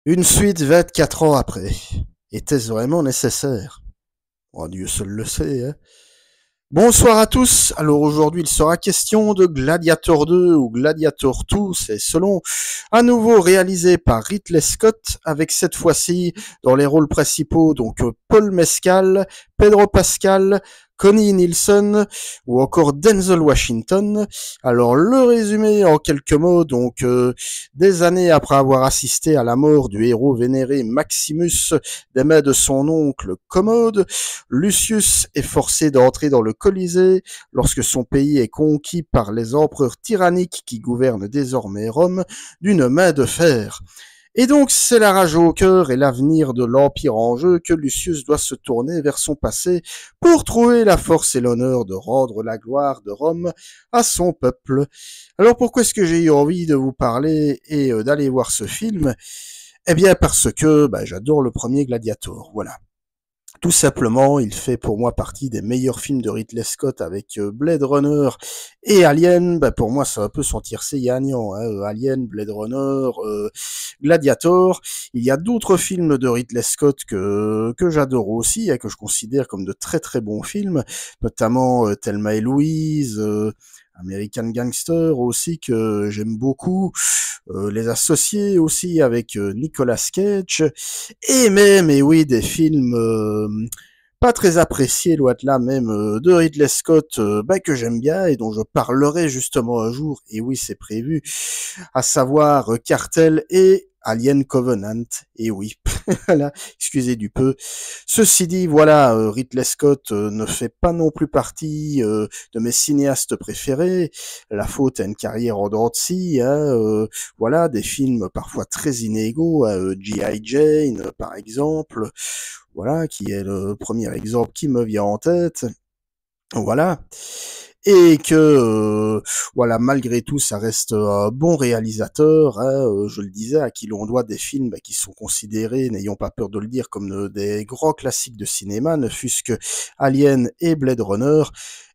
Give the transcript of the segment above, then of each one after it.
Une suite 24 ans après. Était-ce vraiment nécessaire? Oh, Dieu seul le sait, hein. Bonsoir à tous. Alors aujourd'hui, il sera question de Gladiator 2 ou Gladiator 2, c'est selon, à nouveau réalisé par Ridley Scott, avec cette fois-ci dans les rôles principaux donc Paul Mescal, Pedro Pascal, Connie Nielsen ou encore Denzel Washington. Alors le résumé en quelques mots, donc des années après avoir assisté à la mort du héros vénéré Maximus des mains de son oncle Commode, Lucius est forcé d'entrer dans le Colisée lorsque son pays est conquis par les empereurs tyranniques qui gouvernent désormais Rome d'une main de fer. Et donc c'est la rage au cœur et l'avenir de l'Empire en jeu que Lucius doit se tourner vers son passé pour trouver la force et l'honneur de rendre la gloire de Rome à son peuple. Alors pourquoi est-ce que j'ai eu envie de vous parler et d'aller voir ce film? Eh bien parce que j'adore le premier Gladiator, voilà. Tout simplement, il fait pour moi partie des meilleurs films de Ridley Scott avec Blade Runner et Alien. Pour moi, c'est un peu son tiercé gagnant. Hein. Alien, Blade Runner, Gladiator. Il y a d'autres films de Ridley Scott que j'adore aussi et que je considère comme de très très bons films, notamment Thelma et Louise, American Gangster aussi que j'aime beaucoup, Les Associés aussi avec Nicolas Cage, et même, et oui, des films pas très appréciés, loin de là même, de Ridley Scott, que j'aime bien et dont je parlerai justement un jour, et oui, c'est prévu, à savoir Cartel et Alien Covenant, et oui, voilà, excusez du peu. Ceci dit, voilà, Ridley Scott ne fait pas non plus partie de mes cinéastes préférés. La faute à une carrière en dents de scie, hein, voilà, des films parfois très inégaux, G.I. Jane par exemple, voilà, qui est le premier exemple qui me vient en tête. Voilà. Et que voilà, malgré tout, ça reste un bon réalisateur. Hein, je le disais, à qui l'on doit des films qui sont considérés, n'ayons pas peur de le dire, comme des grands classiques de cinéma, ne fût-ce que Alien et Blade Runner.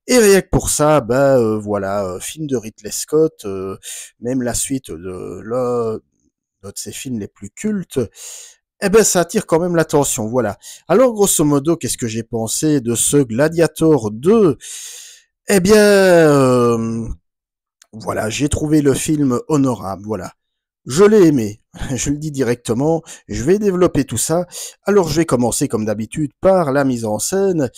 Et rien que pour ça, voilà, film de Ridley Scott, même la suite de ses films les plus cultes, eh ben ça attire quand même l'attention, voilà. Alors grosso modo, qu'est-ce que j'ai pensé de ce Gladiator 2? Eh bien, voilà, j'ai trouvé le film honorable, voilà. Je l'ai aimé, je le dis directement, je vais développer tout ça. Alors je vais commencer comme d'habitude par la mise en scène.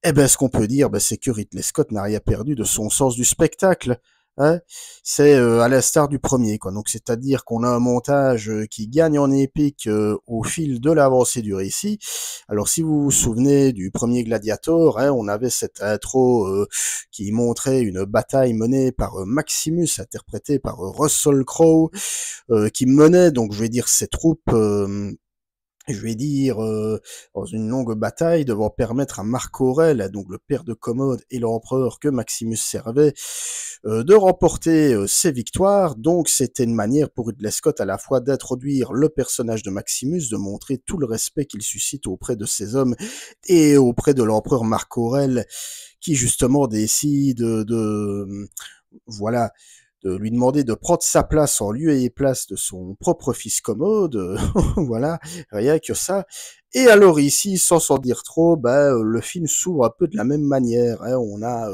Eh ben, ce qu'on peut dire, c'est que Ridley Scott n'a rien perdu de son sens du spectacle. Hein, c'est à l'instar du premier, quoi. Donc, c'est-à-dire qu'on a un montage qui gagne en épique au fil de l'avancée du récit. Alors, si vous vous souvenez du premier Gladiator, hein, on avait cette intro qui montrait une bataille menée par Maximus, interprété par Russell Crowe, qui menait, donc, je vais dire, ses troupes. Je vais dire, dans une longue bataille devant permettre à Marc Aurèle, donc le père de Commode et l'empereur que Maximus servait, de remporter ses victoires. Donc c'était une manière pour Ridley Scott à la fois d'introduire le personnage de Maximus, de montrer tout le respect qu'il suscite auprès de ses hommes et auprès de l'empereur Marc Aurèle, qui justement décide voilà, de lui demander de prendre sa place en lieu et place de son propre fils Commode, voilà, rien que ça. Et alors ici, sans s'en dire trop, le film s'ouvre un peu de la même manière. Hein. On a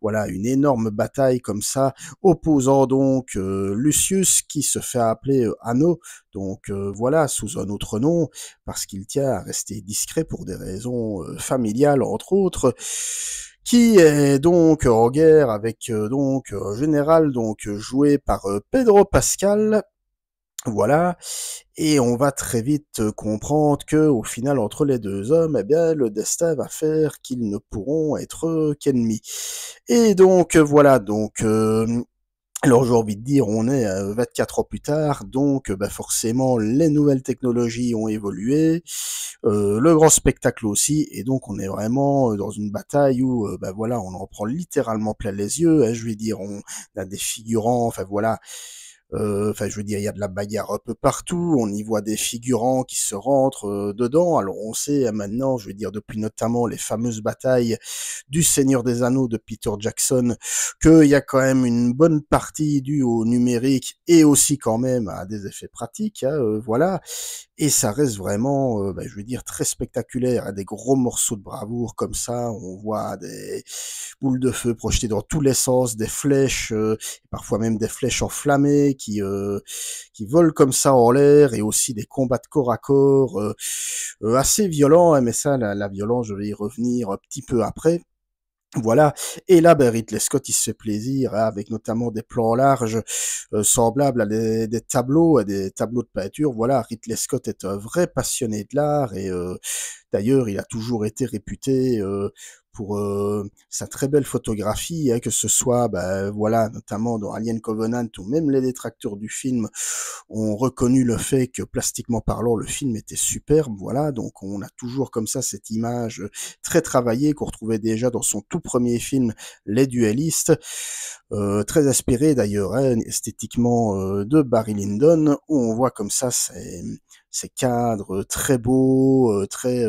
voilà une énorme bataille comme ça, opposant donc Lucius qui se fait appeler Anno, donc voilà sous un autre nom parce qu'il tient à rester discret pour des raisons familiales entre autres, qui est donc en guerre avec donc un général donc joué par Pedro Pascal. Voilà, et on va très vite comprendre que au final entre les deux hommes, eh bien le destin va faire qu'ils ne pourront être qu'ennemis. Et donc voilà, donc alors j'ai envie de dire, on est 24 ans plus tard, donc forcément les nouvelles technologies ont évolué, le grand spectacle aussi, et donc on est vraiment dans une bataille où voilà, on en prend littéralement plein les yeux. Hein, je vais dire, on a des figurants, enfin voilà, Enfin, je veux dire, il y a de la bagarre un peu partout. On y voit des figurants qui se rentrent dedans. Alors, on sait maintenant, je veux dire, depuis notamment les fameuses batailles du Seigneur des Anneaux de Peter Jackson, qu'il y a quand même une bonne partie due au numérique et aussi quand même à des effets pratiques. Hein, voilà. Et ça reste vraiment, je veux dire, très spectaculaire. Hein, des gros morceaux de bravoure comme ça. On voit des boules de feu projetées dans tous les sens, des flèches, parfois même des flèches enflammées qui volent comme ça en l'air, et aussi des combats de corps à corps assez violents. Hein, mais ça, la violence, je vais y revenir un petit peu après. Voilà. Et là, Ridley Scott, il se fait plaisir, hein, avec notamment des plans larges semblables à à des tableaux de peinture. Voilà, Ridley Scott est un vrai passionné de l'art, et d'ailleurs, il a toujours été réputé pour sa très belle photographie, hein, que ce soit, voilà, notamment dans Alien Covenant, ou même les détracteurs du film ont reconnu le fait que, plastiquement parlant, le film était superbe. Voilà, donc on a toujours comme ça cette image très travaillée qu'on retrouvait déjà dans son tout premier film, Les Duellistes, très inspiré d'ailleurs, hein, esthétiquement, de Barry Lyndon, où on voit comme ça ces cadres très beaux, très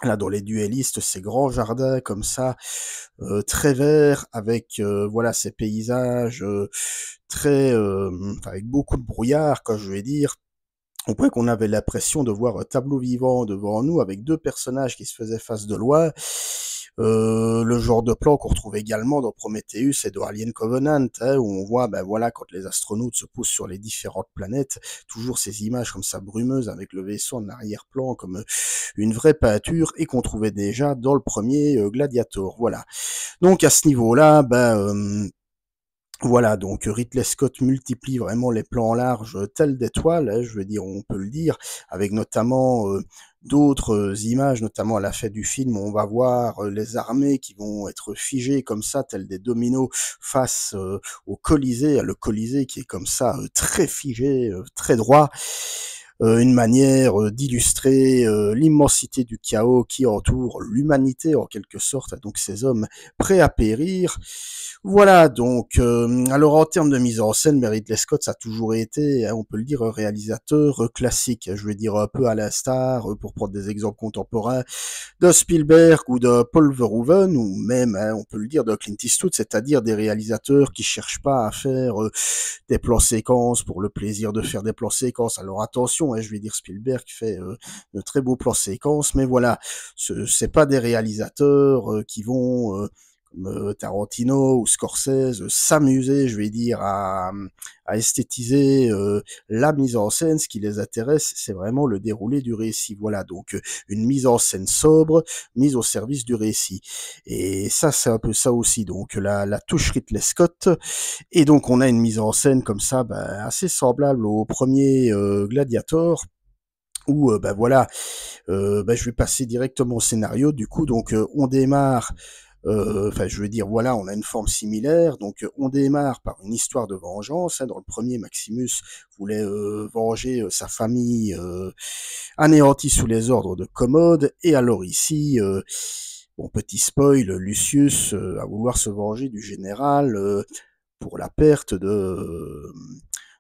là dans Les Duellistes, ces grands jardins comme ça, très verts, avec voilà ces paysages très, enfin, avec beaucoup de brouillard, quand je vais dire. On pourrait qu'on avait l'impression de voir un tableau vivant devant nous, avec deux personnages qui se faisaient face de loin. Le genre de plan qu'on retrouve également dans Prometheus et dans Alien Covenant, hein, où on voit, voilà, quand les astronautes se posent sur les différentes planètes, toujours ces images comme ça brumeuses avec le vaisseau en arrière-plan, comme une vraie peinture, et qu'on trouvait déjà dans le premier Gladiator. Voilà. Donc à ce niveau-là, voilà, donc Ridley Scott multiplie vraiment les plans larges tels d'étoiles, hein, je veux dire, on peut le dire, avec notamment d'autres images, notamment à la fin du film, où on va voir les armées qui vont être figées comme ça, tels des dominos, face au Colisée, le Colisée qui est comme ça, très figé, très droit. Une manière d'illustrer l'immensité du chaos qui entoure l'humanité en quelque sorte, donc ces hommes prêts à périr. Voilà, donc, alors en termes de mise en scène, Ridley Scott, ça a toujours été, hein, on peut le dire, un réalisateur classique. Je veux dire, un peu à l'instar, pour prendre des exemples contemporains, de Spielberg ou de Paul Verhoeven, ou même, hein, on peut le dire, de Clint Eastwood, c'est-à-dire des réalisateurs qui cherchent pas à faire des plans séquences pour le plaisir de faire des plans séquences. Alors attention, hein, je vais dire, Spielberg fait de très beaux plans séquences, mais voilà, c'est pas des réalisateurs qui vont comme Tarantino ou Scorsese s'amuser, je vais dire, à esthétiser la mise en scène. Ce qui les intéresse, c'est vraiment le déroulé du récit. Voilà, donc une mise en scène sobre, mise au service du récit. Et ça, c'est un peu ça aussi. Donc la touche Ridley Scott. Et donc on a une mise en scène comme ça, assez semblable au premier Gladiator, où voilà, je vais passer directement au scénario. Du coup, donc on démarre. Enfin, je veux dire, voilà, on a une forme similaire. Donc, on démarre par une histoire de vengeance. Hein. Dans le premier, Maximus voulait venger sa famille anéantie sous les ordres de Commode. Et alors ici, bon, petit spoil, Lucius va vouloir se venger du général pour la perte de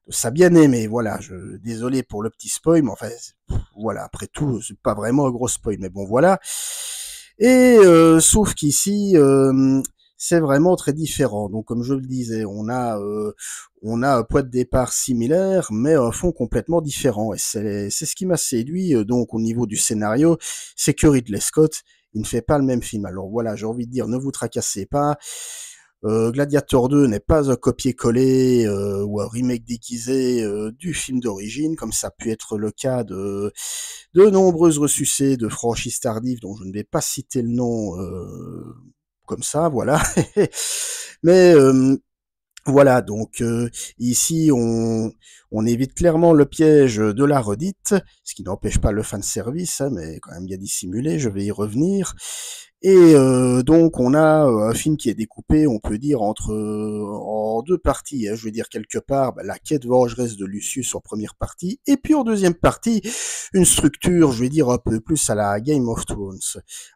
sa bien-aimée. Voilà, désolé pour le petit spoil, mais enfin, voilà, après tout, c'est pas vraiment un gros spoil, mais bon, voilà. Et sauf qu'ici, c'est vraiment très différent. Donc, comme je le disais, on a un point de départ similaire, mais un fond complètement différent. Et c'est ce qui m'a séduit, donc, au niveau du scénario, c'est que Ridley Scott, il ne fait pas le même film. Alors voilà, j'ai envie de dire, ne vous tracassez pas. Gladiator 2 n'est pas un copier-coller ou un remake déguisé du film d'origine, comme ça a pu être le cas de nombreuses ressucées de franchises tardives dont je ne vais pas citer le nom comme ça, voilà. Mais voilà, donc ici On évite clairement le piège de la redite, ce qui n'empêche pas le fanservice, hein, mais quand même bien dissimulé, je vais y revenir. Et donc on a un film qui est découpé, on peut dire, en deux parties. Hein. Je veux dire quelque part la quête vengeresse de Lucius en première partie, et puis en deuxième partie, une structure, je vais dire, un peu plus à la Game of Thrones.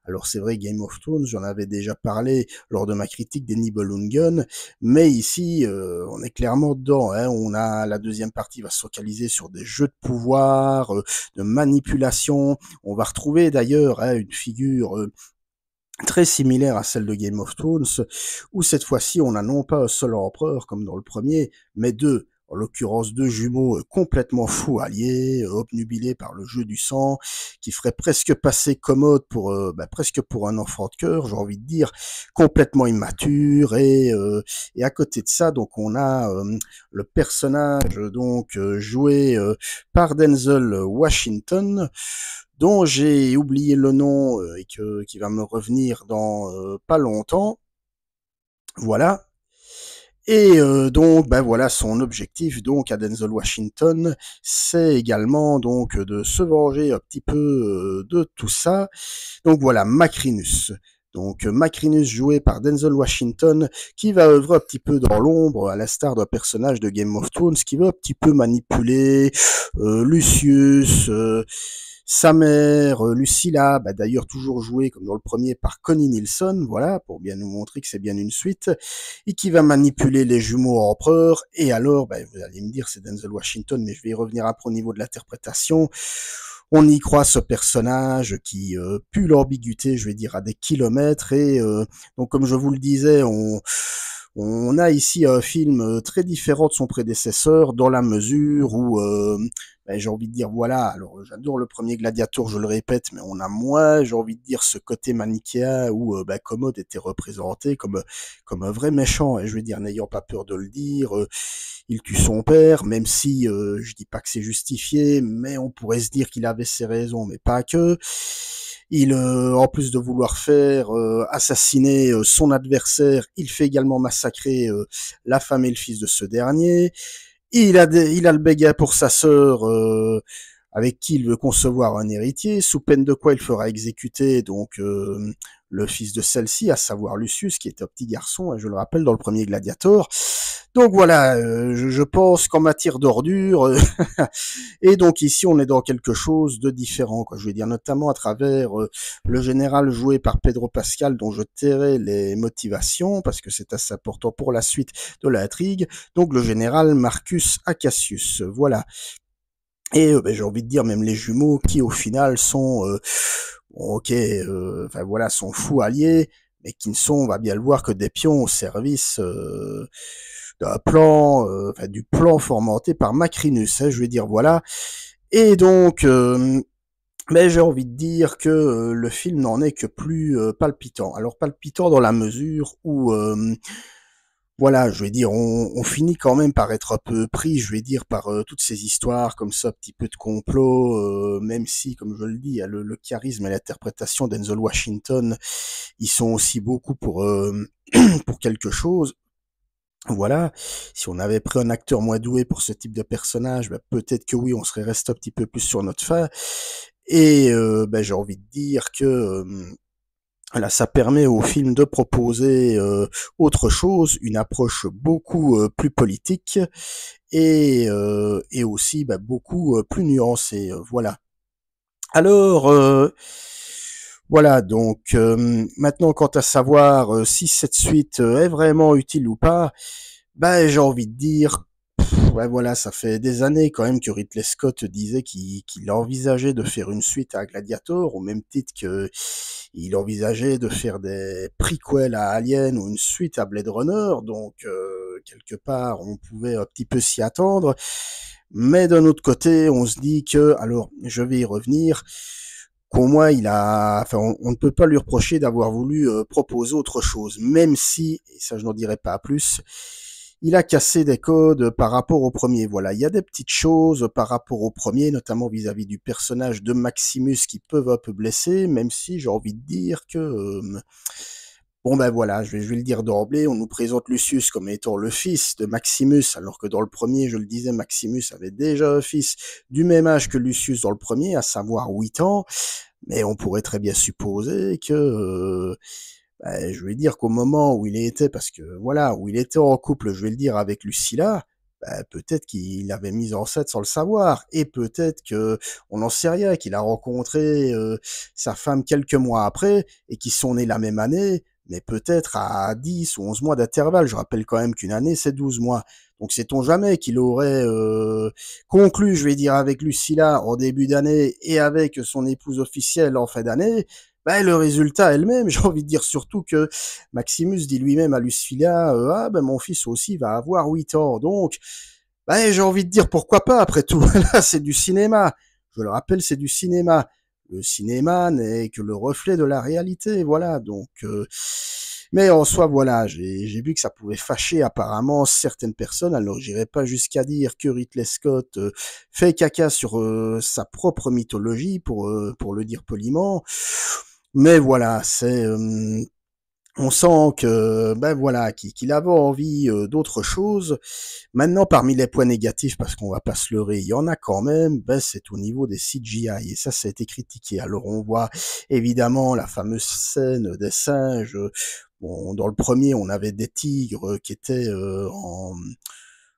Alors c'est vrai, Game of Thrones, j'en avais déjà parlé lors de ma critique des Nibelungen, mais ici, on est clairement dedans. Hein. On a la deuxième partie va se focaliser sur des jeux de pouvoir, de manipulation. On va retrouver d'ailleurs une figure très similaire à celle de Game of Thrones, où cette fois-ci on n'a non pas un seul empereur comme dans le premier, mais deux, en l'occurrence deux jumeaux complètement fous alliés, obnubilés par le jeu du sang, qui feraient presque passer Commode pour presque pour un enfant de cœur, j'ai envie de dire, complètement immature, et à côté de ça, donc on a le personnage donc joué par Denzel Washington, dont j'ai oublié le nom et qui va me revenir dans pas longtemps. Voilà. Et donc, ben voilà, son objectif donc à Denzel Washington, c'est également donc de se venger un petit peu de tout ça. Donc voilà, Macrinus. Donc Macrinus joué par Denzel Washington, qui va œuvrer un petit peu dans l'ombre, à l'instar d'un personnage de Game of Thrones, qui va un petit peu manipuler Lucius, sa mère, Lucilla, d'ailleurs toujours jouée comme dans le premier par Connie Nielsen, voilà, pour bien nous montrer que c'est bien une suite, et qui va manipuler les jumeaux empereurs, et alors, vous allez me dire c'est Denzel Washington, mais je vais y revenir après au niveau de l'interprétation. On y croit ce personnage qui pue l'ambiguïté, je vais dire, à des kilomètres, et donc comme je vous le disais, on a ici un film très différent de son prédécesseur dans la mesure où, j'ai envie de dire, voilà, alors j'adore le premier Gladiator, je le répète, mais on a moins, j'ai envie de dire, ce côté manichéen où Commode était représenté comme un vrai méchant, et je veux dire, n'ayant pas peur de le dire, il tue son père, même si je dis pas que c'est justifié, mais on pourrait se dire qu'il avait ses raisons, mais pas que. Il, en plus de vouloir faire assassiner son adversaire, il fait également massacrer la femme et le fils de ce dernier. Il a le béguin pour sa sœur, avec qui il veut concevoir un héritier, sous peine de quoi il fera exécuter donc le fils de celle-ci, à savoir Lucius, qui est un petit garçon, je le rappelle, dans le premier Gladiator. Donc voilà, je pense qu'en matière d'ordure, et donc ici on est dans quelque chose de différent, quoi. Je veux dire notamment à travers le général joué par Pedro Pascal, dont je tairai les motivations parce que c'est assez important pour la suite de l'intrigue. Donc le général Marcus Acacius, voilà. Et j'ai envie de dire même les jumeaux qui au final sont voilà, sont fous alliés, mais qui ne sont, on va bien le voir, que des pions au service d'un plan, du plan formanté par Macrinus, hein, je veux dire, voilà. Et donc, mais j'ai envie de dire que le film n'en est que plus palpitant. Alors palpitant dans la mesure où, voilà, je vais dire, on finit quand même par être un peu pris, je vais dire, par toutes ces histoires comme ça, un petit peu de complot, même si, comme je le dis, il y a le charisme et l'interprétation d'Enzel Washington, ils sont aussi beaucoup pour pour quelque chose. Voilà, si on avait pris un acteur moins doué pour ce type de personnage, peut-être que oui, on serait resté un petit peu plus sur notre fin. Et j'ai envie de dire que là, ça permet au film de proposer autre chose, une approche beaucoup plus politique et aussi beaucoup plus nuancée. Voilà. Alors, voilà, donc maintenant, quant à savoir si cette suite est vraiment utile ou pas, j'ai envie de dire, ouais, voilà, ça fait des années quand même que Ridley Scott disait qu'il envisageait de faire une suite à Gladiator, au même titre que il envisageait de faire des prequels à Alien ou une suite à Blade Runner, donc quelque part on pouvait un petit peu s'y attendre. Mais d'un autre côté, on se dit que, alors je vais y revenir, qu'au moins on ne peut pas lui reprocher d'avoir voulu proposer autre chose, même si, et ça je n'en dirai pas plus, il a cassé des codes par rapport au premier. Voilà, il y a des petites choses par rapport au premier, notamment vis-à-vis du personnage de Maximus qui peuvent un peu blesser, même si j'ai envie de dire que Bon ben voilà, je vais le dire d'emblée, on nous présente Lucius comme étant le fils de Maximus, alors que dans le premier, je le disais, Maximus avait déjà un fils du même âge que Lucius dans le premier, à savoir 8 ans, mais on pourrait très bien supposer que, je vais dire qu'au moment où il était, parce que voilà, où il était en couple, je vais le dire, avec Lucilla, peut-être qu'il l'avait mise enceinte sans le savoir, et peut-être que, on n'en sait rien, qu'il a rencontré sa femme quelques mois après, et qu'ils sont nés la même année, mais peut-être à 10 ou 11 mois d'intervalle. Je rappelle quand même qu'une année, c'est 12 mois. Donc sait-on jamais qu'il aurait conclu, je vais dire, avec Lucilla en début d'année et avec son épouse officielle en fin d'année, le résultat est le même. J'ai envie de dire surtout que Maximus dit lui-même à Lucilla, ah ben mon fils aussi va avoir 8 ans. Donc, j'ai envie de dire pourquoi pas, après tout. Là, c'est du cinéma. Je le rappelle, c'est du cinéma. Le cinéma n'est que le reflet de la réalité, voilà. Donc, mais en soi, voilà, j'ai vu que ça pouvait fâcher apparemment certaines personnes. Alors, j'irai pas jusqu'à dire que Ridley Scott fait caca sur sa propre mythologie, pour le dire poliment. Mais voilà, on sent que voilà qu'il avait envie d'autre chose. Maintenant, parmi les points négatifs, parce qu'on va pas se leurrer, il y en a quand même, c'est au niveau des CGI, et ça a été critiqué. Alors on voit évidemment la fameuse scène des singes. Bon, dans le premier, on avait des tigres qui étaient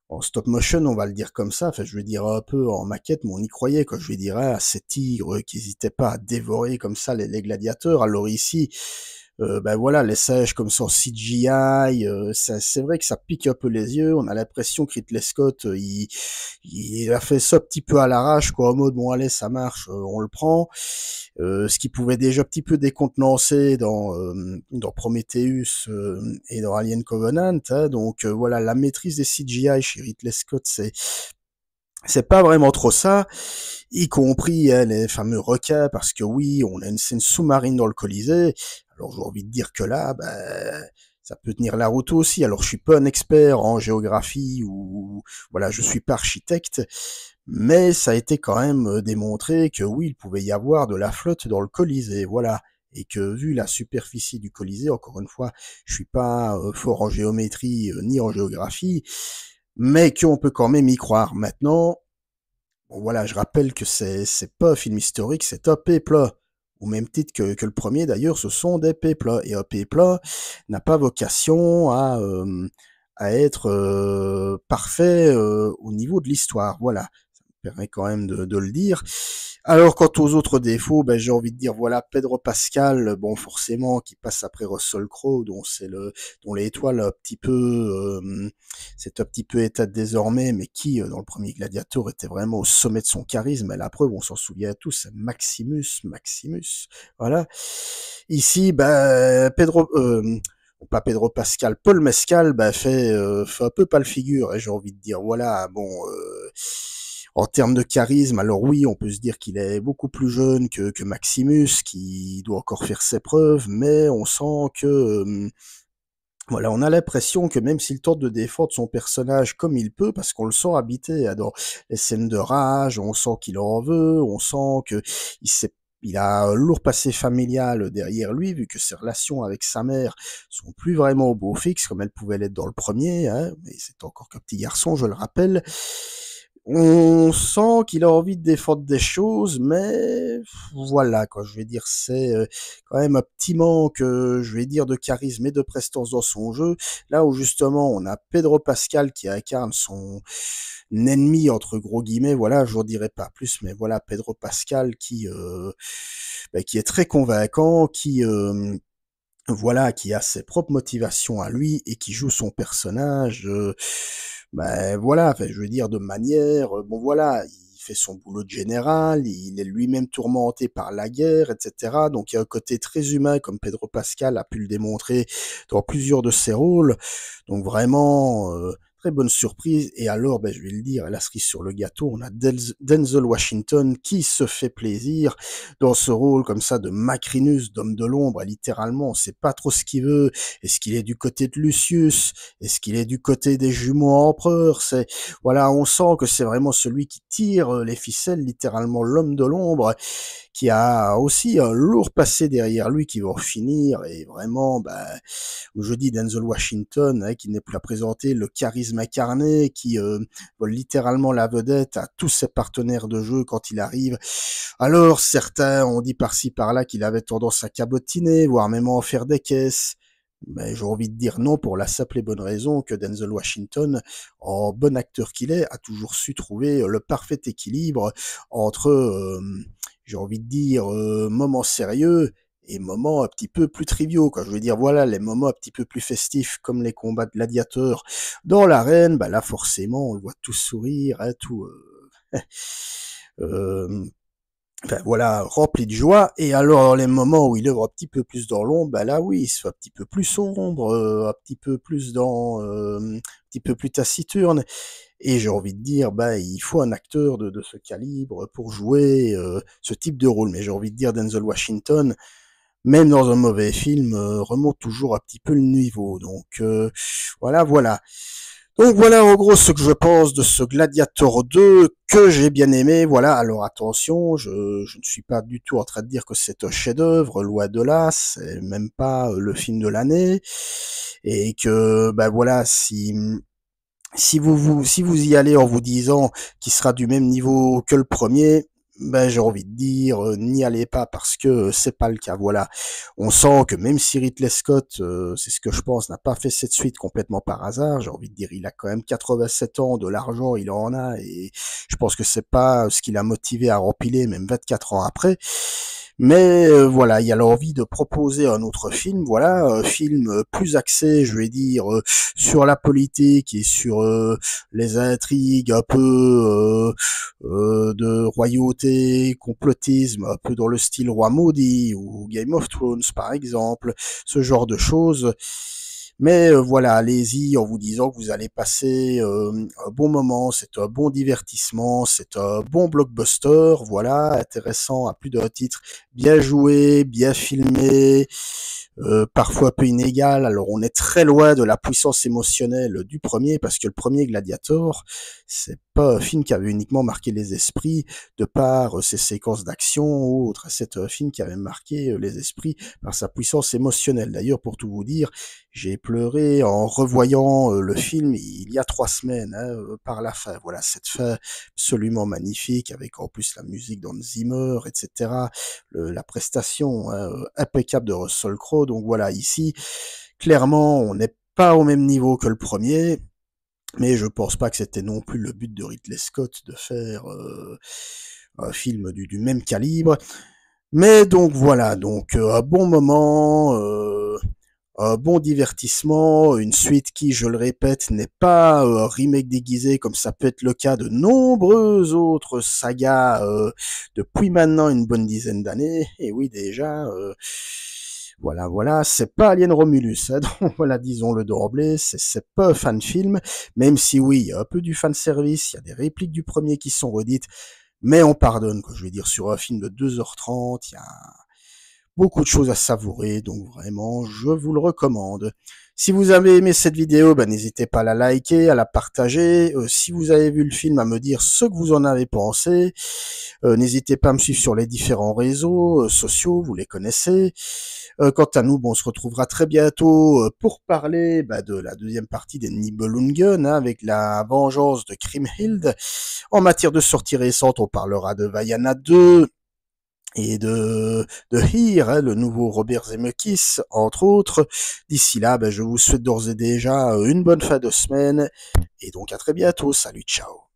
en stop motion, on va le dire comme ça, enfin je veux dire un peu en maquette, mais on y croyait, quand je vais dire, à ces tigres qui n'hésitaient pas à dévorer comme ça les gladiateurs. Alors ici, voilà, les singes comme ça en CGI, c'est vrai que ça pique un peu les yeux. On a l'impression que Ridley Scott, il a fait ça un petit peu à l'arrache, quoi, en mode bon allez, ça marche, on le prend. Ce qui pouvait déjà un petit peu décontenancer dans Prometheus et dans Alien Covenant. Hein. Donc voilà, la maîtrise des CGI chez Ridley Scott, c'est pas vraiment trop ça, y compris les fameux requins, parce que oui, on a une scène sous-marine dans le Colisée. Alors j'ai envie de dire que là, ça peut tenir la route aussi. Alors je suis pas un expert en géographie, ou voilà, je suis pas architecte, mais ça a été quand même démontré que oui, il pouvait y avoir de la flotte dans le Colisée, voilà. Et que vu la superficie du Colisée, encore une fois, je suis pas fort en géométrie ni en géographie, mais qu'on peut quand même y croire. Maintenant, bon, voilà, je rappelle que c'est pas un film historique, c'est un péplat. Au même titre que le premier, d'ailleurs, ce sont des péplats. Et un péplat n'a pas vocation à être parfait au niveau de l'histoire. Voilà, ça me permet quand même de le dire. Alors, quant aux autres défauts, j'ai envie de dire, voilà, Pedro Pascal, bon, forcément, qui passe après Russell Crowe, dont l'étoile c'est un petit peu éteinte désormais, mais qui, dans le premier Gladiator, était vraiment au sommet de son charisme. Et la preuve, on s'en souvient tous, c'est Maximus, voilà. Ici, pas Pedro Pascal, Paul Mescal, fait un peu pâle figure, et j'ai envie de dire, voilà, bon, en termes de charisme, alors oui, on peut se dire qu'il est beaucoup plus jeune que Maximus, qui doit encore faire ses preuves, mais on sent que, voilà, on a l'impression que même s'il tente de défendre son personnage comme il peut, parce qu'on le sent habité dans les scènes de rage, on sent qu'il en veut, on sent que il a un lourd passé familial derrière lui, vu que ses relations avec sa mère sont plus vraiment au beau fixe comme elles pouvaient l'être dans le premier, hein, mais c'est encore qu'un petit garçon, je le rappelle. On sent qu'il a envie de défendre des choses, mais voilà, quoi. Je vais dire, c'est quand même un petit manque, je vais dire, de charisme et de prestance dans son jeu. Là où justement, on a Pedro Pascal qui incarne son ennemi entre gros guillemets. Voilà, je vous dirai pas plus, mais voilà, Pedro Pascal qui est très convaincant, voilà, qui a ses propres motivations à lui et qui joue son personnage, voilà, enfin, je veux dire de manière, bon voilà, il fait son boulot de général, il est lui-même tourmenté par la guerre, etc. Donc il y a un côté très humain, comme Pedro Pascal a pu le démontrer dans plusieurs de ses rôles. Donc vraiment, très bonne surprise. Et alors, ben, je vais le dire, la cerise sur le gâteau, on a Denzel Washington qui se fait plaisir dans ce rôle comme ça de Macrinus, d'homme de l'ombre. Littéralement, on sait pas trop ce qu'il veut. Est-ce qu'il est du côté de Lucius? Est-ce qu'il est du côté des jumeaux empereurs? Voilà, on sent que c'est vraiment celui qui tire les ficelles, littéralement l'homme de l'ombre, qui a aussi un lourd passé derrière lui qui va finir. Et vraiment, bah, je dis Denzel Washington, qui n'est plus à présenter, le charisme incarné, qui vole littéralement la vedette à tous ses partenaires de jeu quand il arrive. Alors, certains ont dit par-ci par-là qu'il avait tendance à cabotiner, voire même à en faire des caisses. Mais j'ai envie de dire non pour la simple et bonne raison que Denzel Washington, en bon acteur qu'il est, a toujours su trouver le parfait équilibre entre, j'ai envie de dire, moments sérieux et moments un petit peu plus triviaux, quoi. Je veux dire, voilà, les moments un petit peu plus festifs, comme les combats de gladiateurs dans l'arène, bah là, forcément, on le voit tout sourire, hein, tout... euh, enfin, voilà, rempli de joie. Et alors, les moments où il œuvre un petit peu plus dans l'ombre, bah là, oui, il se fait un petit peu plus sombre, un petit peu plus un petit peu plus taciturne. Et j'ai envie de dire, bah, il faut un acteur de ce calibre pour jouer ce type de rôle. Mais j'ai envie de dire, Denzel Washington, même dans un mauvais film, remonte toujours un petit peu le niveau. Donc, voilà, voilà. Donc voilà en gros ce que je pense de ce Gladiator 2 que j'ai bien aimé. Voilà, alors attention, je ne suis pas du tout en train de dire que c'est un chef-d'œuvre, loin de là, c'est même pas le film de l'année. Et que ben voilà, si vous y allez en vous disant qu'il sera du même niveau que le premier, ben j'ai envie de dire n'y allez pas parce que c'est pas le cas. Voilà, on sent que même si Ridley Scott, c'est ce que je pense, n'a pas fait cette suite complètement par hasard. J'ai envie de dire, il a quand même 87 ans, de l'argent, il en a, et je pense que c'est pas ce qui l'a motivé à rempiler même 24 ans après. Mais voilà, il y a l'envie de proposer un autre film, voilà, un film plus axé, je vais dire, sur la politique et sur les intrigues un peu de royauté, complotisme, un peu dans le style Roi Maudit ou Game of Thrones par exemple, ce genre de choses. Mais voilà, allez-y en vous disant que vous allez passer un bon moment, c'est un bon divertissement, c'est un bon blockbuster, voilà, intéressant à plus d'un titre, bien joué, bien filmé, parfois un peu inégal. Alors on est très loin de la puissance émotionnelle du premier, parce que le premier Gladiator, c'est pas un film qui avait uniquement marqué les esprits de par ses séquences d'action ou autre. C'est un film qui avait marqué les esprits par sa puissance émotionnelle. D'ailleurs, pour tout vous dire, j'ai pleuré en revoyant le film il y a 3 semaines, hein, par la fin. Voilà, cette fin absolument magnifique, avec en plus la musique d'Hans Zimmer, etc. La prestation impeccable de Russell Crowe. Donc voilà, ici, clairement, on n'est pas au même niveau que le premier, mais je pense pas que c'était non plus le but de Ridley Scott de faire un film du même calibre. Mais donc voilà, donc un bon moment, un bon divertissement, une suite qui, je le répète, n'est pas un remake déguisé comme ça peut être le cas de nombreuses autres sagas depuis maintenant une bonne dizaine d'années. Et oui, déjà, voilà, voilà, c'est pas Alien Romulus, hein, donc voilà, disons-le d'emblée, c'est pas un fan film, même si oui, il y a un peu du fan service, il y a des répliques du premier qui sont redites, mais on pardonne, quoi. Je veux dire, sur un film de 2h30, il y a beaucoup de choses à savourer, donc vraiment, je vous le recommande. Si vous avez aimé cette vidéo, ben, n'hésitez pas à la liker, à la partager. Si vous avez vu le film, à me dire ce que vous en avez pensé. N'hésitez pas à me suivre sur les différents réseaux sociaux, vous les connaissez. Quant à nous, bon, on se retrouvera très bientôt pour parler de la deuxième partie des Nibelungen, hein, avec la vengeance de Kriemhild. En matière de sorties récentes, on parlera de Vaiana 2, et de Here, hein, le nouveau Robert Zemeckis, entre autres. D'ici là, je vous souhaite d'ores et déjà une bonne fin de semaine, et donc à très bientôt. Salut, ciao.